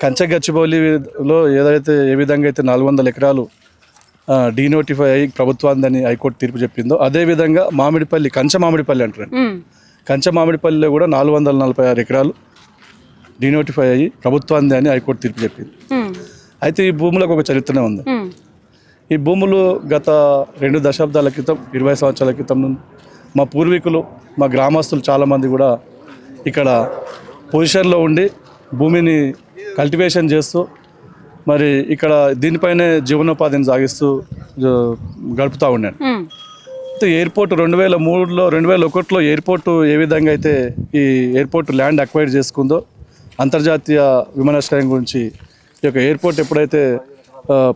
కంచగచ్చిబౌలిలో ఏ విధంగా అయితే 400 ఎకరాలు డీనోటిఫై అయ్యి ప్రభుత్వాన్ని హైకోర్టు తీర్పు చెప్పిందో అదేవిధంగా మామిడిపల్లి మామిడిపల్లి అంటారు. మామిడిపల్లిలో కూడా 446 ఎకరాలు డీనోటిఫై అయ్యి ప్రభుత్వాన్ని అని హైకోర్టు తీర్పు చెప్పింది. అయితే ఈ భూములకు ఒక చరిత్రనే ఉంది. ఈ భూములు గత 2 దశాబ్దాల క్రితం 20 సంవత్సరాల క్రితం మా పూర్వీకులు మా గ్రామస్తులు చాలామంది కూడా ఇక్కడ పొజిషన్లో ఉండి భూమిని కల్టివేషన్ చేస్తూ మరి ఇక్కడ దీనిపైనే జీవనోపాధిని సాగిస్తూ గడుపుతూ ఉన్నాను. ఎయిర్పోర్ట్ 2003లో 2001లో ఎయిర్పోర్టు ఏ విధంగా అయితే ఈ ఎయిర్పోర్ట్ ల్యాండ్ అక్వైర్ చేసుకుందో అంతర్జాతీయ విమానాశ్రయం గురించి ఈ యొక్క ఎయిర్పోర్ట్ ఎప్పుడైతే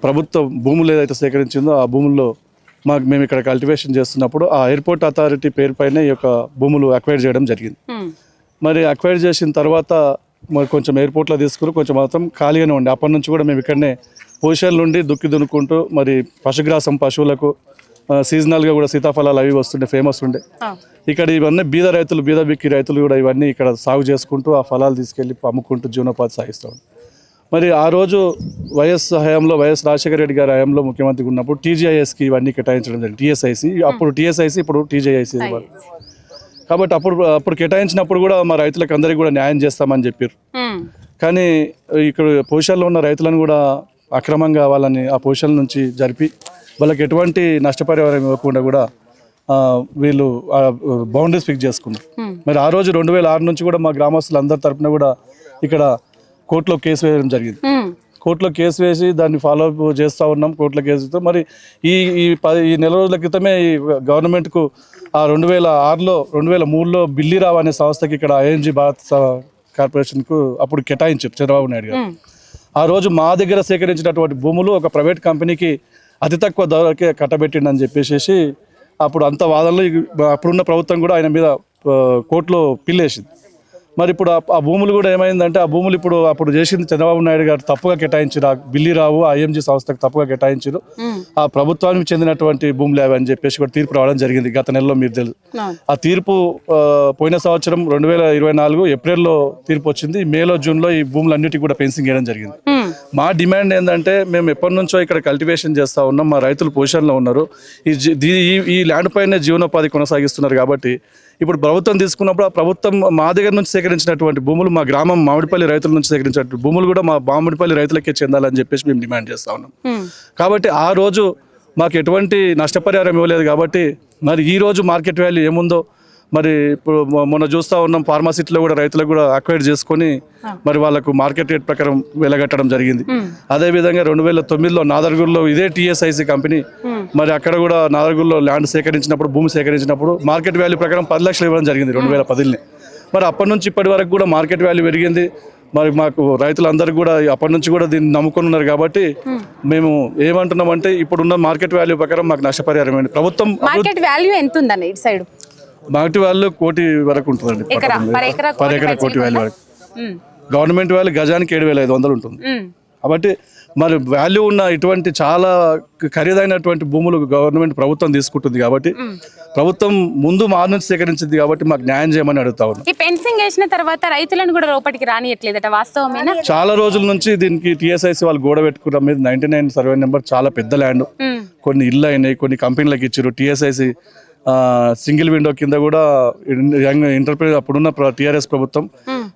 ప్రభుత్వం భూములు ఏదైతే సేకరించిందో ఆ భూముల్లో మేము ఇక్కడ కల్టివేషన్ చేస్తున్నప్పుడు ఆ ఎయిర్పోర్ట్ అథారిటీ పేరు పైన ఈ యొక్క భూములు అక్వైర్ చేయడం జరిగింది. మరి అక్వైర్ చేసిన తర్వాత మరి కొంచెం ఎయిర్పోర్ట్లో తీసుకుని కొంచెం మాత్రం ఖాళీగానే ఉండే. అప్పటి నుంచి కూడా మేము ఇక్కడనే పొజిషన్ నుండి దున్నుకుంటూ మరి పశుగ్రాసం పశువులకు సీజనల్గా కూడా సీతాఫలాలు అవి వస్తుండే, ఫేమస్ ఉండే. ఇక్కడ ఇవన్నీ బీద బిక్కి రైతులు కూడా ఇవన్నీ ఇక్కడ సాగు చేసుకుంటూ ఆ ఫలాలు తీసుకెళ్ళి అమ్ముకుంటూ జీవనోపాధి సాగిస్తాం. మరి ఆ రోజు వైఎస్ రాజశేఖర రెడ్డి గారి హయాంలో ముఖ్యమంత్రిగా ఉన్నప్పుడు టీజీఐఎస్కి ఇవన్నీ కేటాయించడం జరిగింది. టీఎస్ఐసి అప్పుడు టీఎస్ఐసి ఇప్పుడు టీజీఐసి. కాబట్టి అప్పుడు కేటాయించినప్పుడు కూడా మా రైతులకు అందరికీ కూడా న్యాయం చేస్తామని చెప్పారు. కానీ ఇక్కడ పొజిషన్లో ఉన్న రైతులను కూడా అక్రమంగా వాళ్ళని ఆ పొజిషన్ నుంచి జరిపి వాళ్ళకి ఎటువంటి నష్టపరిహారం ఇవ్వకుండా కూడా వీళ్ళు బౌండరీస్ ఫిక్స్ చేసుకున్నారు. మరి ఆ రోజు 2006 నుంచి కూడా మా గ్రామస్తులు అందరి తరఫున కూడా ఇక్కడ కోర్టులో కేసు వేయడం జరిగింది. కోర్టులో కేసు వేసి దాన్ని ఫాలో అప్ చేస్తూ ఉన్నాం. కోర్టులో కేసుతో మరి ఈ నెల రోజుల క్రితమే ఈ గవర్నమెంట్కు ఆ 2003లో బిల్లీరావు అనే సంస్థకి ఇక్కడ ING భారత్ కార్పొరేషన్కు అప్పుడు కేటాయించారు చంద్రబాబు నాయుడు గారు. ఆ రోజు మా దగ్గర సేకరించినటువంటి భూములు ఒక ప్రైవేట్ కంపెనీకి అతి తక్కువ ధరకే కట్టబెట్టిండని చెప్పేసి అప్పుడు అంత వాదనలు అప్పుడున్న ప్రభుత్వం కూడా ఆయన మీద కోర్టులో పిల్లేసింది. మరి ఇప్పుడు ఆ భూములు కూడా ఏమైందంటే ఆ భూములు అప్పుడు చేసింది చంద్రబాబు నాయుడు గారు తప్పుగా కేటాయించారు. ఆ బిల్లీరావు ING సంస్థకు తప్పుగా కేటాయించారు. ఆ ప్రభుత్వానికి చెందినటువంటి భూములు అవి అని చెప్పేసి కూడా తీర్పు రావడం జరిగింది గత నెలలో. మీరు తెలుసు ఆ తీర్పు పోయిన సంవత్సరం 2024 ఏప్రిల్లో తీర్పు వచ్చింది. మేలో జూన్లో ఈ భూములన్నిటికీ కూడా ఫెన్సింగ్ చేయడం జరిగింది. మా డిమాండ్ ఏంటంటే మేము ఎప్పటి నుంచో ఇక్కడ కల్టివేషన్ చేస్తూ ఉన్నాం. మా రైతులు పొజిషన్లో ఉన్నారు. ఈ ల్యాండ్ పైనే జీవనోపాధి కొనసాగిస్తున్నారు. కాబట్టి ఇప్పుడు ప్రభుత్వం తీసుకున్నప్పుడు ఆ ప్రభుత్వం మా దగ్గర నుంచి సేకరించినటువంటి భూములు మా గ్రామం మామిడిపల్లి రైతుల నుంచి సేకరించినటువంటి భూములు కూడా మా మామిడిపల్లి రైతులకే చెందాలని చెప్పేసి మేము డిమాండ్ చేస్తూ ఉన్నాం. కాబట్టి ఆ రోజు మాకు ఎటువంటి నష్టపరిహారం ఇవ్వలేదు. కాబట్టి మరి ఈ రోజు మార్కెట్ వాల్యూ ఏముందో మరి ఇప్పుడు మొన్న చూస్తూ ఉన్నాం. ఫార్మాసిటీలో కూడా రైతులకు కూడా అక్వైర్ చేసుకొని మరి వాళ్ళకు మార్కెట్ రేట్ ప్రకారం వెలగట్టడం జరిగింది. అదేవిధంగా 2009లో నాదర్గూర్లో ఇదే TSIC కంపెనీ మరి అక్కడ కూడా నాదర్గూర్లో ల్యాండ్ భూమి సేకరించినప్పుడు మార్కెట్ వాల్యూ ప్రకారం 10 లక్షలు ఇవ్వడం జరిగింది 2010. మరి అప్పటి నుంచి ఇప్పటి వరకు కూడా మార్కెట్ వాల్యూ పెరిగింది. మరి మాకు రైతులందరూ కూడా అప్పటి నుంచి కూడా దీన్ని నమ్ముకొని ఉన్నారు. కాబట్టి మేము ఏమంటున్నామంటే ఇప్పుడున్న మార్కెట్ వాల్యూ ప్రకారం మాకు నష్టపరిహారం ఏంటి ప్రభుత్వం మార్కెట్ వాల్యూ ఎంత ఉందండి ఇటు సైడ్? మార్కెట్ వాల్యూ 1 కోటి వరకు ఉంటుందండి. పర్ ఎకరా 1 కోటి వాల్యూ వరకు. గవర్నమెంట్ వాల్యూ గజానికి 7,500 ఉంటుంది. కాబట్టి మరి వాల్యూ ఉన్న ఇటువంటి చాలా ఖరీదైనటువంటి భూములు ప్రభుత్వం తీసుకుంటుంది. కాబట్టి ప్రభుత్వం ముందు మా నుంచి సేకరించింది. కాబట్టి మాకు న్యాయం చేయమని అడుగుతా ఉన్నాం. ఈ ఫెన్సింగ్ వేసిన తర్వాత రైతులను కూడా లోపలికి రానియట్లేదట, వాస్తవమేనా? చాలా రోజుల నుంచి దీనికి TSIC వాళ్ళు గోడ పెట్టుకున్న మీద 99 సర్వే నెంబర్ చాలా పెద్ద ల్యాండ్, కొన్ని ఇళ్ళు అయినాయి, కొన్ని కంపెనీలకు ఇచ్చారు. TSIC సింగిల్ విండో కింద కూడా ఎంటర్ప్రైజ్ అప్పుడున్న TRS ప్రభుత్వం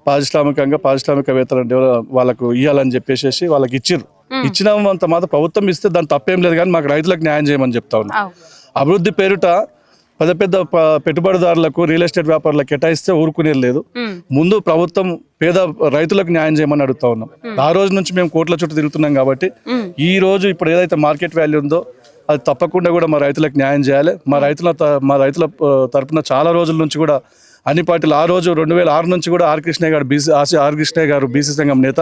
పారిశ్రామికవేత్తలు వాళ్ళకు ఇవ్వాలని చెప్పేసి వాళ్ళకి ఇచ్చినంత మాత్రం ప్రభుత్వం ఇస్తే దాని తప్పేం లేదు. కానీ మాకు రైతులకు న్యాయం చేయమని చెప్తా ఉన్నాం. అభివృద్ధి పేరుట పెద్ద పెట్టుబడిదారులకు రియల్ ఎస్టేట్ వ్యాపారులకు కేటాయిస్తే ఊరుకునేది లేదు. ముందు ప్రభుత్వం పేద రైతులకు న్యాయం చేయమని అడుగుతా ఉన్నాం. ఆ రోజు నుంచి మేము కోట్ల చుట్టూ తిరుగుతున్నాం. కాబట్టి ఈ రోజు ఇప్పుడు ఏదైతే మార్కెట్ వాల్యూ ఉందో అది తప్పకుండా కూడా మా రైతులకు న్యాయం చేయాలి. మా రైతుల తరపున చాలా రోజుల నుంచి కూడా అన్ని పార్టీలు ఆ రోజు 2006 నుంచి కూడా ఆర్ కృష్ణయ్య గారు బీసీ సంఘం నేత,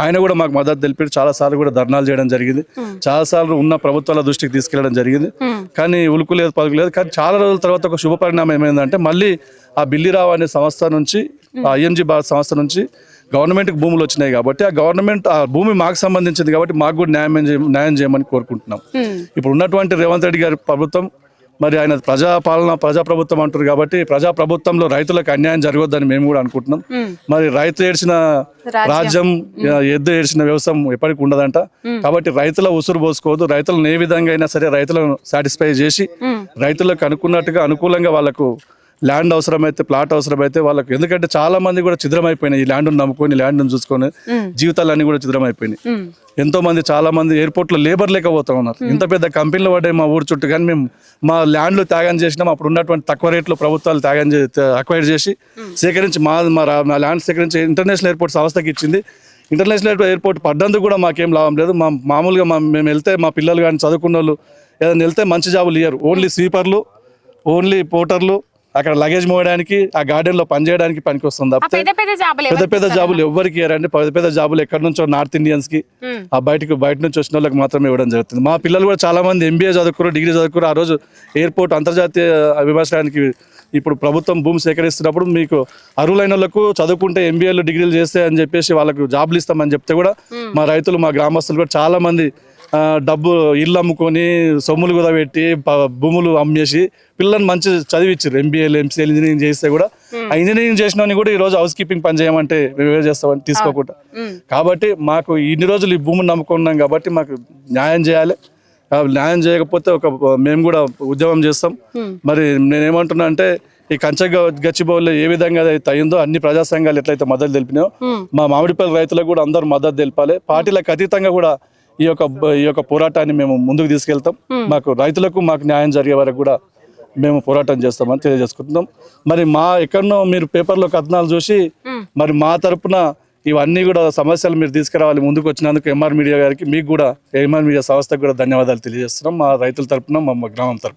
ఆయన కూడా మాకు మద్దతు తెలిపి చాలాసార్లు కూడా ధర్నాలు చేయడం జరిగింది. చాలాసార్లు ఉన్న ప్రభుత్వాల దృష్టికి తీసుకెళ్లడం జరిగింది. కానీ ఉలుకులేదు పలుకులేదు. కానీ చాలా రోజుల తర్వాత ఒక శుభ పరిణామం ఏమైందంటే మళ్ళీ ఆ బిల్లీరావు అనే సంస్థ నుంచి ING భారత్ సంస్థ నుంచి గవర్నమెంట్కి భూములు వచ్చినాయి. కాబట్టి ఆ భూమి మాకు సంబంధించింది. కాబట్టి మాకు కూడా న్యాయం చేయమని కోరుకుంటున్నాం. ఇప్పుడు ఉన్నటువంటి రేవంత్ రెడ్డి గారి ప్రభుత్వం మరి ఆయన ప్రజాపాలన ప్రజాప్రభుత్వం అంటారు కాబట్టి ప్రజాప్రభుత్వంలో రైతులకు అన్యాయం జరగొద్దని మేము కూడా అనుకుంటున్నాం. మరి రైతు ఏడ్చిన రాజ్యం, ఎద్దు ఏడ్చిన వ్యవసాయం ఎప్పటికి ఉండదంట. కాబట్టి రైతుల ఉసురు పోసుకోవద్దు. రైతులను ఏ విధంగా అయినా సరే రైతులను సాటిస్ఫై చేసి రైతులకు అనుకున్నట్టుగా అనుకూలంగా వాళ్ళకు ల్యాండ్ అవసరమైతే ప్లాట్ అవసరమైతే వాళ్ళకు, ఎందుకంటే చాలా మంది కూడా చిద్రమైపోయినాయి. ఈ ల్యాండ్ నమ్ముకొని ల్యాండ్ చూసుకొని జీవితాలన్నీ కూడా చిద్రమైపోయినాయి. ఎంతో మంది చాలా మంది ఎయిర్పోర్ట్ లో లేబర్ లేకపోతా ఉన్నారు. ఇంత పెద్ద కంపెనీలు పడ్డాయి మా ఊరు చుట్టూ, కానీ మేము మా ల్యాండ్లు త్యాగం చేసినాం. అప్పుడు ఉన్నటువంటి తక్కువ రేట్లో ప్రభుత్వాలు అక్వైర్ చేసి సేకరించి మా ల్యాండ్ సేకరించి ఇంటర్నేషనల్ ఎయిర్పోర్ట్ సంస్థకి ఇచ్చింది. ఇంటర్నేషనల్ ఎయిర్పోర్ట్ పడ్డందుకు కూడా మాకేం లాభం లేదు. మామూలుగా మేము వెళ్తే మా పిల్లలు కానీ చదువుకున్న వాళ్ళు ఏదైనా వెళ్తే మంచి జాబులు ఇయ్యరు. ఓన్లీ స్వీపర్లు, ఓన్లీ పోర్టర్లు, అక్కడ లగేజ్ మోయడానికి, ఆ గార్డెన్ లో పనిచేయడానికి పనికి వస్తుంది తప్పితే పెద్ద పెద్ద జాబులు ఎవరికి ఇవ్వరండి. పెద్ద పెద్ద జాబులు ఎక్కడి నుంచో నార్త్ ఇండియన్స్ కి, ఆ బయట నుంచి వచ్చిన వాళ్ళకి మాత్రమే ఇవ్వడం జరుగుతుంది. మా పిల్లలు కూడా చాలా మంది ఎంబీఏ చదువుకున్నారు, డిగ్రీ చదువుకున్నారు. ఆ రోజు ఎయిర్పోర్ట్ అంతర్జాతీయ విమర్శనానికి ఇప్పుడు ప్రభుత్వం భూమి సేకరిస్తున్నప్పుడు మీకు అర్హులైన వాళ్ళకు చదువుకుంటే ఎంబీఏలు డిగ్రీలు చేస్తే అని చెప్పేసి వాళ్ళకు జాబులు ఇస్తామని చెప్తే కూడా మా రైతులు, మా గ్రామస్తులు కూడా చాలా మంది డబ్బు ఇల్లు అమ్ముకొని సొమ్ములు కూడా పెట్టి భూములు అమ్మేసి పిల్లల్ని మంచి చదివించారు. ఎంబీఏలు, ఎంసీఏలు, ఇంజనీరింగ్ చేస్తే కూడా ఆ ఇంజనీరింగ్ చేసిన కూడా ఈ రోజు హౌస్ కీపింగ్ పని చేయమంటే మేము చేస్తామని తీసుకోకుండా. కాబట్టి మాకు ఇన్ని రోజులు ఈ భూమిని నమ్ముకున్నాం కాబట్టి మాకు న్యాయం చేయాలి. న్యాయం చేయకపోతే మేము కూడా ఉద్యమం చేస్తాం. మరి నేనేమంటున్నా అంటే ఈ గచ్చిబౌలిలో ఏ విధంగా అయితే అయిందో అన్ని ప్రజా సంఘాలు ఎట్లయితే మద్దతు తెలిపినాయో మా మామిడిపల్లి రైతులకు కూడా అందరూ మద్దతు తెలిపాలి. పార్టీలకు అతీతంగా కూడా ఈ యొక్క పోరాటాన్ని మేము ముందుకు తీసుకెళ్తాం. మాకు రైతులకు మాకు న్యాయం జరిగే వరకు కూడా మేము పోరాటం చేస్తామని తెలియజేసుకుంటున్నాం. మరి ఎక్కడనో మీరు పేపర్లో కథనాలు చూసి మరి మా తరపున ఇవన్నీ కూడా సమస్యలు మీరు తీసుకురావాలి ముందుకు వచ్చినందుకు ఎంఆర్ మీడియా గారికి, మీకు కూడా ఎంఆర్ మీడియా సంస్థకు కూడా ధన్యవాదాలు తెలియజేస్తున్నాం. మా రైతుల తరపున, మా గ్రామం తరపున.